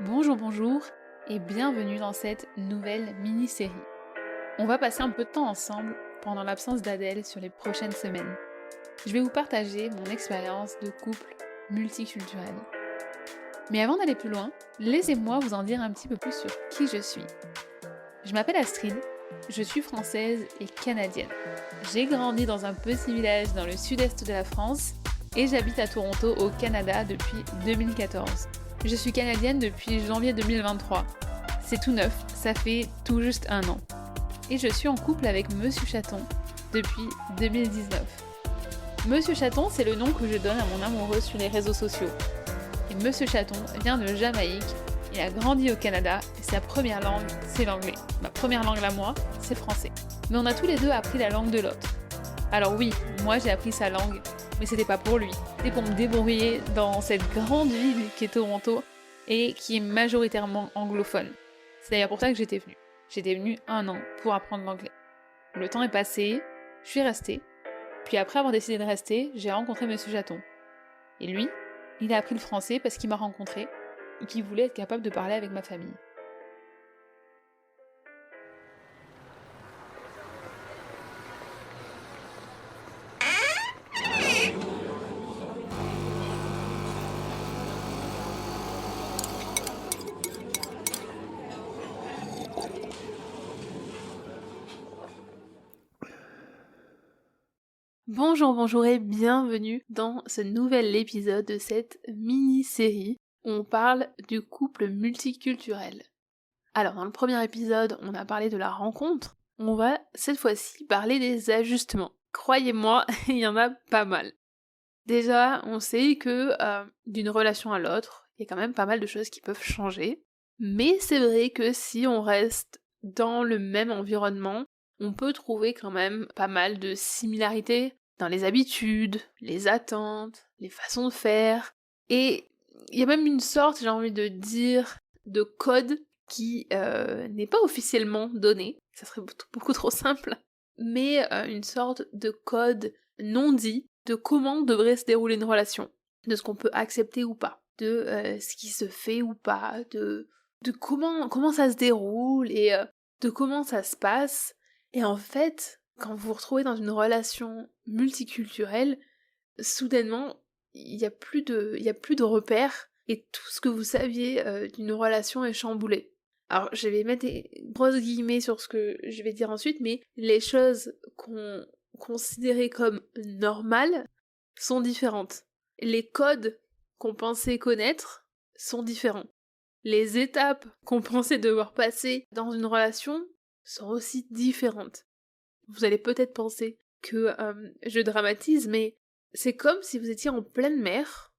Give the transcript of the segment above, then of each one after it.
Bonjour et bienvenue dans cette nouvelle mini-série. On va passer un peu de temps ensemble pendant l'absence d'Adèle sur les prochaines semaines. Je vais vous partager mon expérience de couple multiculturel. Mais avant d'aller plus loin, laissez-moi vous en dire un petit peu plus sur qui je suis. Je m'appelle Astrid, je suis française et canadienne. J'ai grandi dans un petit village dans le sud-est de la France et j'habite à Toronto au Canada depuis 2014. Je suis canadienne depuis janvier 2023. C'est tout neuf, ça fait tout juste un an. Et je suis en couple avec Monsieur Chaton depuis 2019. Monsieur Chaton, c'est le nom que je donne à mon amoureux sur les réseaux sociaux. Et Monsieur Chaton vient de Jamaïque, il a grandi au Canada et sa première langue, c'est l'anglais. Ma première langue à moi, c'est français. Mais on a tous les deux appris la langue de l'autre. Alors oui, moi j'ai appris sa langue, mais c'était pas pour lui. C'était pour me débrouiller dans cette grande ville qui est Toronto et qui est majoritairement anglophone. C'est d'ailleurs pour ça que j'étais venue. J'étais venue un an pour apprendre l'anglais. Le temps est passé, je suis restée. Puis après avoir décidé de rester, j'ai rencontré Monsieur Chaton. Et lui, il a appris le français parce qu'il m'a rencontré et qu'il voulait être capable de parler avec ma famille. Bonjour et bienvenue dans ce nouvel épisode de cette mini-série où on parle du couple multiculturel. Alors dans le premier épisode, on a parlé de la rencontre, on va cette fois-ci parler des ajustements. Croyez-moi, il y en a pas mal. Déjà, on sait que d'une relation à l'autre, il y a quand même pas mal de choses qui peuvent changer, mais c'est vrai que si on reste dans le même environnement, on peut trouver quand même pas mal de similarités dans les habitudes, les attentes, les façons de faire, et il y a même une sorte, j'ai envie de dire, de code qui n'est pas officiellement donné, ça serait beaucoup trop simple, mais une sorte de code non dit de comment devrait se dérouler une relation, de ce qu'on peut accepter ou pas, de ce qui se fait ou pas, de comment ça se déroule et de comment ça se passe. Et en fait, quand vous vous retrouvez dans une relation multiculturelle, soudainement, il y a plus de repères et tout ce que vous saviez d'une relation est chamboulé. Alors, je vais mettre des grosses guillemets sur ce que je vais dire ensuite, mais les choses qu'on considérait comme normales sont différentes. Les codes qu'on pensait connaître sont différents. Les étapes qu'on pensait devoir passer dans une relation sont aussi différentes. Vous allez peut-être penser que je dramatise, mais c'est comme si vous étiez en pleine mer,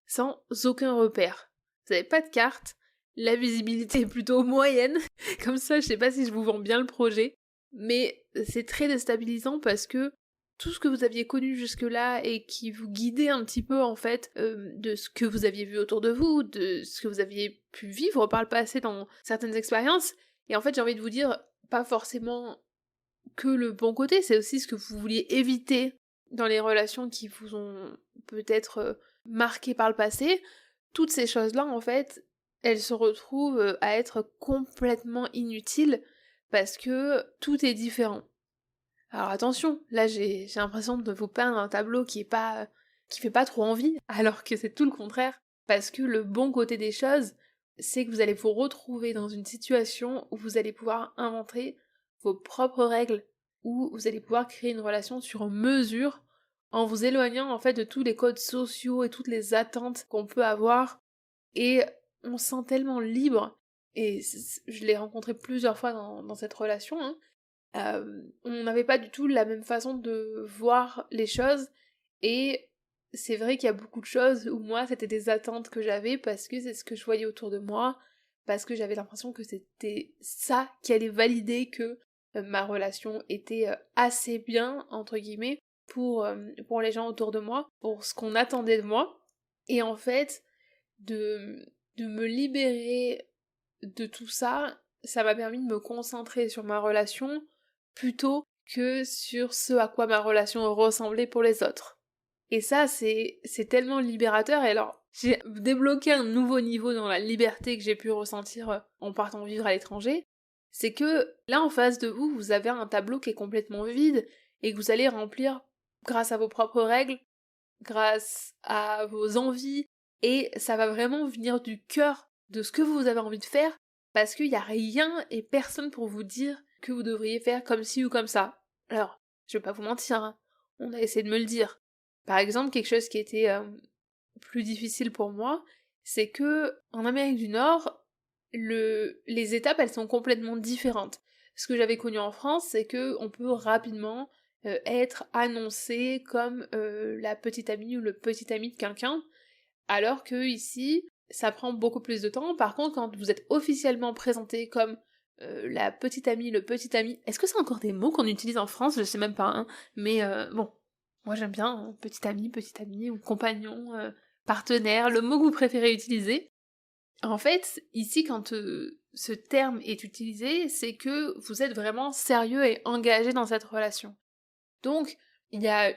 sans aucun repère. Vous n'avez pas de carte, la visibilité est plutôt moyenne, comme ça je sais pas si je vous vends bien le projet, mais c'est très déstabilisant parce que tout ce que vous aviez connu jusque-là et qui vous guidait un petit peu en fait de ce que vous aviez vu autour de vous, de ce que vous aviez pu vivre par le passé dans certaines expériences, et en fait j'ai envie de vous dire, pas forcément que le bon côté, c'est aussi ce que vous vouliez éviter dans les relations qui vous ont peut-être marqué par le passé. Toutes ces choses-là, en fait, elles se retrouvent à être complètement inutiles parce que tout est différent. Alors attention, là j'ai l'impression de vous peindre un tableau qui fait pas trop envie, alors que c'est tout le contraire. Parce que le bon côté des choses, c'est que vous allez vous retrouver dans une situation où vous allez pouvoir inventer vos propres règles, où vous allez pouvoir créer une relation sur mesure en vous éloignant en fait de tous les codes sociaux et toutes les attentes qu'on peut avoir, et on se sent tellement libre, et je l'ai rencontré plusieurs fois dans cette relation, hein. On n'avait pas du tout la même façon de voir les choses, et c'est vrai qu'il y a beaucoup de choses où moi c'était des attentes que j'avais parce que c'est ce que je voyais autour de moi, parce que j'avais l'impression que c'était ça qui allait valider que ma relation était assez bien, entre guillemets, pour les gens autour de moi, pour ce qu'on attendait de moi. Et en fait, de me libérer de tout ça, ça m'a permis de me concentrer sur ma relation plutôt que sur ce à quoi ma relation ressemblait pour les autres. Et ça, c'est tellement libérateur, et alors, j'ai débloqué un nouveau niveau dans la liberté que j'ai pu ressentir en partant vivre à l'étranger, c'est que là en face de vous, vous avez un tableau qui est complètement vide et que vous allez remplir grâce à vos propres règles, grâce à vos envies, et ça va vraiment venir du cœur de ce que vous avez envie de faire, parce qu'il y a rien et personne pour vous dire que vous devriez faire comme ci ou comme ça. Alors, je vais pas vous mentir, hein, on a essayé de me le dire. Par exemple, quelque chose qui était plus difficile pour moi, c'est que en Amérique du Nord, les étapes elles sont complètement différentes. Ce que j'avais connu en France, c'est que on peut rapidement être annoncé comme la petite amie ou le petit ami de quelqu'un, alors que ici, ça prend beaucoup plus de temps. Par contre, quand vous êtes officiellement présenté comme la petite amie, le petit ami, est-ce que c'est encore des mots qu'on utilise en France? Je sais même pas, hein. Mais bon, moi j'aime bien hein, petit ami, ou compagnon, partenaire, le mot que vous préférez utiliser. En fait, ici, quand ce terme est utilisé, c'est que vous êtes vraiment sérieux et engagé dans cette relation. Donc, il y a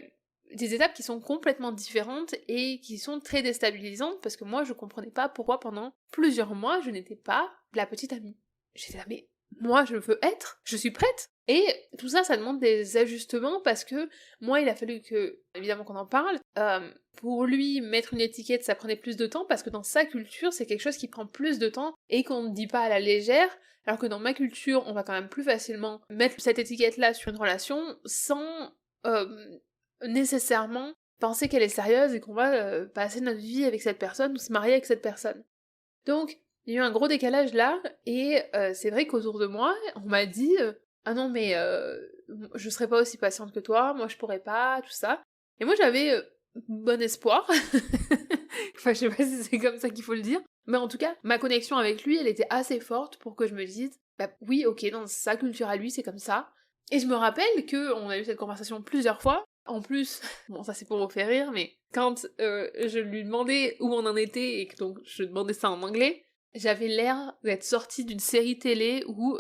des étapes qui sont complètement différentes et qui sont très déstabilisantes parce que moi, je comprenais pas pourquoi pendant plusieurs mois, je n'étais pas la petite amie. J'étais là, mais moi, je veux être, je suis prête. Et tout ça, ça demande des ajustements parce que moi, il a fallu que, évidemment qu'on en parle, pour lui, mettre une étiquette, ça prenait plus de temps parce que dans sa culture, c'est quelque chose qui prend plus de temps et qu'on ne dit pas à la légère, alors que dans ma culture, on va quand même plus facilement mettre cette étiquette-là sur une relation sans nécessairement penser qu'elle est sérieuse et qu'on va passer notre vie avec cette personne ou se marier avec cette personne. Donc, il y a eu un gros décalage là, et c'est vrai qu'autour de moi, on m'a dit ah non mais je serais pas aussi patiente que toi, moi je pourrais pas, tout ça. Et moi j'avais bon espoir, enfin je sais pas si c'est comme ça qu'il faut le dire, mais en tout cas, ma connexion avec lui, elle était assez forte pour que je me dise, bah oui ok, dans sa culture à lui c'est comme ça. Et je me rappelle que on a eu cette conversation plusieurs fois. En plus, bon ça c'est pour vous faire rire, mais quand je lui demandais où on en était et que donc je demandais ça en anglais, j'avais l'air d'être sortie d'une série télé ou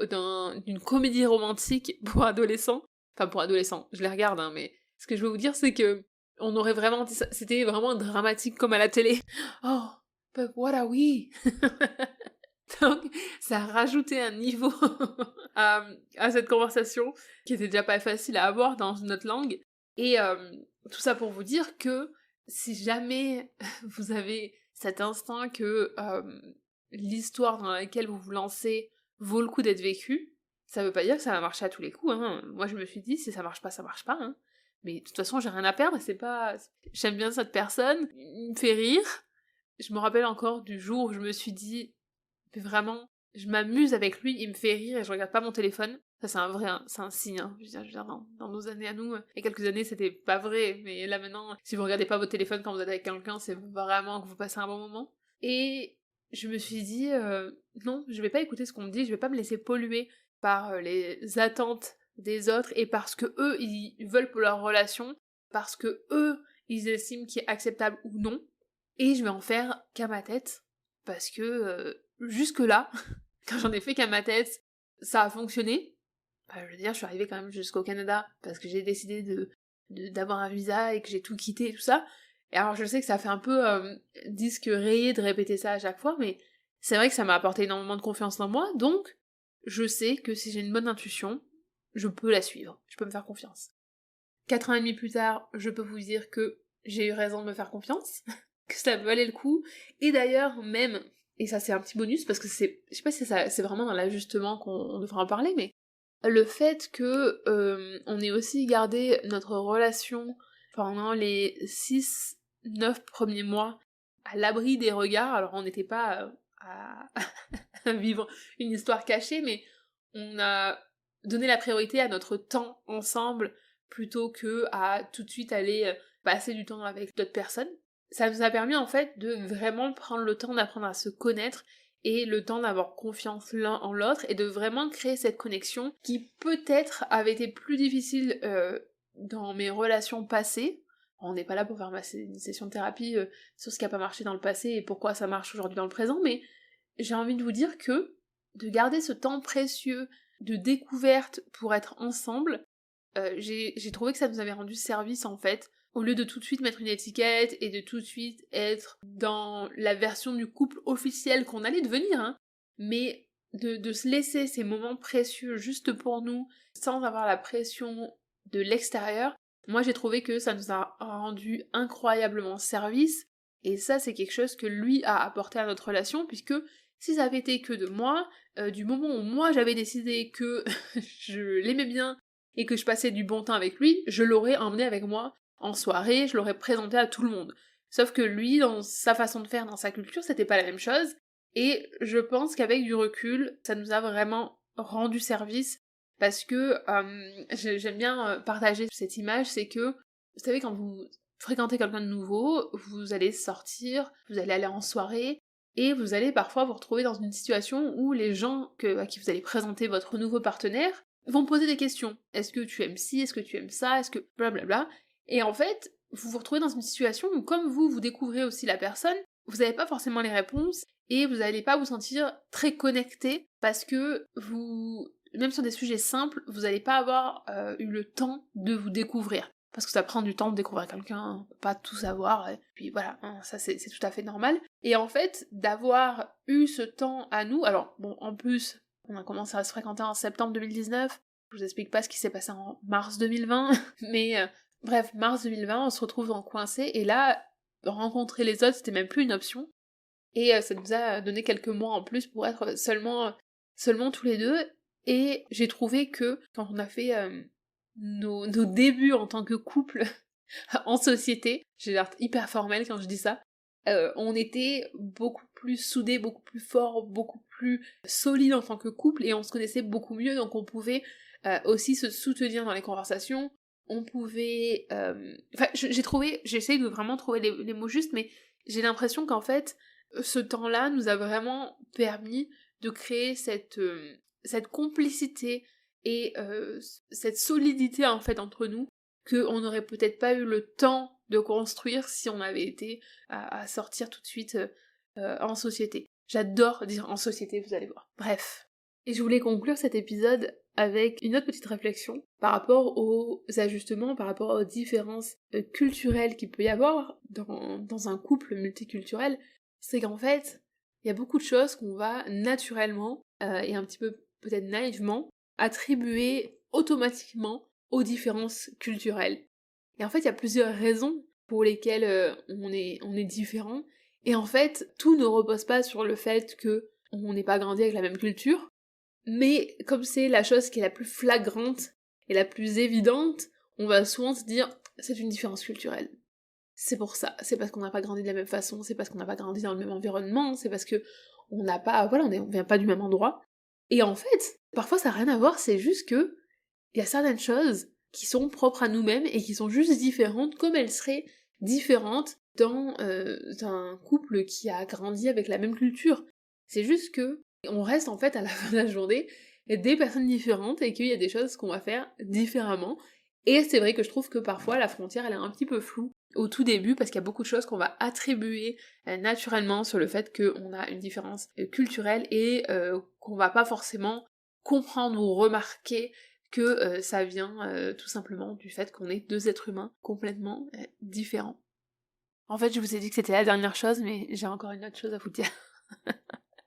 d'une comédie romantique pour adolescents. Enfin pour adolescents, je les regarde hein, mais ce que je veux vous dire c'est que on aurait vraiment dit ça, c'était vraiment dramatique comme à la télé. Oh, but what are we? Donc, ça a rajouté un niveau à cette conversation qui était déjà pas facile à avoir dans une autre langue. Et tout ça pour vous dire que si jamais vous avez cet instinct que l'histoire dans laquelle vous vous lancez vaut le coup d'être vécue, ça veut pas dire que ça va marcher à tous les coups, hein. Moi je me suis dit, si ça marche pas, hein. Mais de toute façon, j'ai rien à perdre, c'est pas... J'aime bien cette personne, il me fait rire. Je me rappelle encore du jour où je me suis dit, mais vraiment, je m'amuse avec lui, il me fait rire et je regarde pas mon téléphone. Ça c'est un vrai, c'est un signe, hein. Je veux dire dans nos années à nous, il y a quelques années c'était pas vrai, mais là maintenant, si vous regardez pas votre téléphone quand vous êtes avec quelqu'un, c'est vraiment que vous passez un bon moment. Et je me suis dit, non, je vais pas écouter ce qu'on me dit, je vais pas me laisser polluer par les attentes des autres et parce que eux, ils veulent pour leur relation, parce que eux, ils estiment qu'il est acceptable ou non, et je vais en faire qu'à ma tête, parce que jusque-là, quand j'en ai fait qu'à ma tête, ça a fonctionné. Bah, je veux dire, je suis arrivée quand même jusqu'au Canada, parce que j'ai décidé d'avoir un visa et que j'ai tout quitté et tout ça. Et alors je sais que ça fait un peu disque rayé de répéter ça à chaque fois, mais c'est vrai que ça m'a apporté énormément de confiance en moi, donc je sais que si j'ai une bonne intuition, je peux la suivre, je peux me faire confiance. 4 ans et demi plus tard, je peux vous dire que j'ai eu raison de me faire confiance, que ça valait le coup, et d'ailleurs même, et ça c'est un petit bonus parce que c'est, je sais pas si c'est vraiment dans l'ajustement qu'on devrait en parler, mais le fait que on ait aussi gardé notre relation pendant les 6-9 premiers mois à l'abri des regards, alors on n'était pas à vivre une histoire cachée, mais on a donné la priorité à notre temps ensemble plutôt que à tout de suite aller passer du temps avec d'autres personnes. Ça nous a permis en fait de vraiment prendre le temps d'apprendre à se connaître et le temps d'avoir confiance l'un en l'autre et de vraiment créer cette connexion qui peut-être avait été plus difficile dans mes relations passées. On n'est pas là pour faire une session de thérapie sur ce qui a pas marché dans le passé et pourquoi ça marche aujourd'hui dans le présent, mais j'ai envie de vous dire que de garder ce temps précieux de découverte pour être ensemble, j'ai trouvé que ça nous avait rendu service en fait, au lieu de tout de suite mettre une étiquette et de tout de suite être dans la version du couple officiel qu'on allait devenir, hein, mais de se laisser ces moments précieux juste pour nous, sans avoir la pression de l'extérieur, moi j'ai trouvé que ça nous a rendu incroyablement service, et ça c'est quelque chose que lui a apporté à notre relation, puisque si ça avait été que de moi, du moment où moi j'avais décidé que je l'aimais bien et que je passais du bon temps avec lui, je l'aurais emmené avec moi en soirée, je l'aurais présenté à tout le monde. Sauf que lui, dans sa façon de faire, dans sa culture, c'était pas la même chose, et je pense qu'avec du recul, ça nous a vraiment rendu service, parce que j'aime bien partager cette image, c'est que, vous savez, quand vous fréquentez quelqu'un de nouveau, vous allez sortir, vous allez aller en soirée, et vous allez parfois vous retrouver dans une situation où les gens à qui vous allez présenter votre nouveau partenaire vont poser des questions. Est-ce que tu aimes ci, est-ce que tu aimes ça, est-ce que blablabla. Et en fait, vous vous retrouvez dans une situation où comme vous découvrez aussi la personne, vous n'avez pas forcément les réponses, et vous n'allez pas vous sentir très connecté, parce que même sur des sujets simples, vous n'allez pas avoir eu le temps de vous découvrir. Parce que ça prend du temps de découvrir quelqu'un, on peut pas tout savoir, et puis voilà, hein, ça c'est tout à fait normal. Et en fait, d'avoir eu ce temps à nous, alors bon, en plus, on a commencé à se fréquenter en septembre 2019, je vous explique pas ce qui s'est passé en mars 2020, mais bref, mars 2020, on se retrouve en coincé, et là, rencontrer les autres, c'était même plus une option, et ça nous a donné quelques mois en plus pour être seulement tous les deux, et j'ai trouvé que quand on a fait nos débuts en tant que couple en société, j'ai l'air hyper formelle quand je dis ça, on était beaucoup plus soudés, beaucoup plus forts, beaucoup plus solides en tant que couple, et on se connaissait beaucoup mieux, donc on pouvait aussi se soutenir dans les conversations, on pouvait... Enfin, j'essaye de vraiment trouver les mots justes, mais j'ai l'impression qu'en fait, ce temps-là nous a vraiment permis de créer cette complicité et cette solidité en fait entre nous, qu'on n'aurait peut-être pas eu le temps de construire si on avait été à sortir tout de suite en société. J'adore dire en société, vous allez voir. Bref. Et je voulais conclure cet épisode avec une autre petite réflexion par rapport aux ajustements, par rapport aux différences culturelles qu'il peut y avoir dans un couple multiculturel. C'est qu'en fait, il y a beaucoup de choses qu'on va naturellement, et un petit peu peut-être naïvement, attribuer automatiquement aux différences culturelles. Et en fait, il y a plusieurs raisons pour lesquelles on est différent. Et en fait, tout ne repose pas sur le fait que on n'est pas grandi avec la même culture, mais comme c'est la chose qui est la plus flagrante et la plus évidente, on va souvent se dire c'est une différence culturelle. C'est pour ça, c'est parce qu'on n'a pas grandi de la même façon, c'est parce qu'on n'a pas grandi dans le même environnement, c'est parce que on n'a pas, voilà, on vient pas du même endroit. Et en fait, parfois ça n'a rien à voir, c'est juste que il y a certaines choses qui sont propres à nous-mêmes et qui sont juste différentes, comme elles seraient différentes dans un couple qui a grandi avec la même culture. C'est juste que on reste en fait à la fin de la journée des personnes différentes et qu'il y a des choses qu'on va faire différemment. Et c'est vrai que je trouve que parfois la frontière elle est un petit peu floue au tout début, parce qu'il y a beaucoup de choses qu'on va attribuer naturellement sur le fait qu'on a une différence culturelle et qu'on va pas forcément comprendre ou remarquer que ça vient tout simplement du fait qu'on est deux êtres humains complètement différents. En fait, je vous ai dit que c'était la dernière chose, mais j'ai encore une autre chose à vous dire.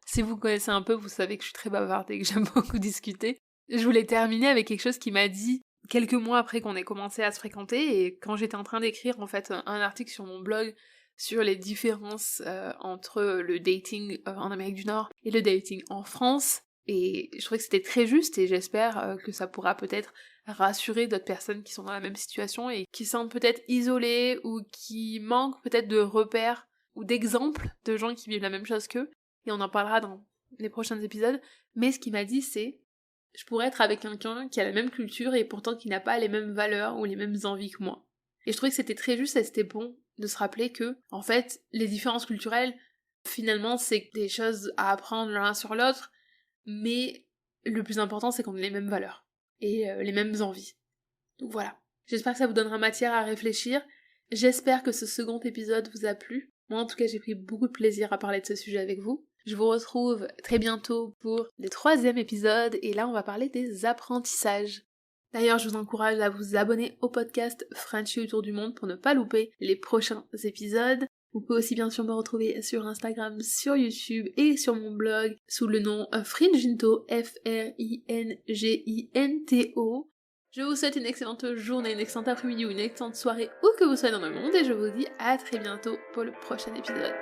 Si vous connaissez un peu, vous savez que je suis très bavarde et que j'aime beaucoup discuter. Je voulais terminer avec quelque chose qu'il m'a dit quelques mois après qu'on ait commencé à se fréquenter, et quand j'étais en train d'écrire en fait un article sur mon blog sur les différences entre le dating en Amérique du Nord et le dating en France, et je trouvais que c'était très juste, et j'espère que ça pourra peut-être rassurer d'autres personnes qui sont dans la même situation et qui se sentent peut-être isolées ou qui manquent peut-être de repères ou d'exemples de gens qui vivent la même chose qu'eux, et on en parlera dans les prochains épisodes. Mais ce qu'il m'a dit, c'est je pourrais être avec quelqu'un qui a la même culture et pourtant qui n'a pas les mêmes valeurs ou les mêmes envies que moi. Et je trouvais que c'était très juste et c'était bon de se rappeler que, en fait, les différences culturelles, finalement, c'est des choses à apprendre l'un sur l'autre, mais le plus important, c'est qu'on ait les mêmes valeurs et les mêmes envies. Donc voilà. J'espère que ça vous donnera matière à réfléchir. J'espère que ce second épisode vous a plu. Moi, en tout cas, j'ai pris beaucoup de plaisir à parler de ce sujet avec vous. Je vous retrouve très bientôt pour le 3e épisode, et là, on va parler des apprentissages. D'ailleurs, je vous encourage à vous abonner au podcast Frenchy autour du monde pour ne pas louper les prochains épisodes. Vous pouvez aussi bien sûr me retrouver sur Instagram, sur YouTube et sur mon blog sous le nom Fringinto, Fringinto. Je vous souhaite une excellente journée, une excellente après-midi ou une excellente soirée où que vous soyez dans le monde et je vous dis à très bientôt pour le prochain épisode.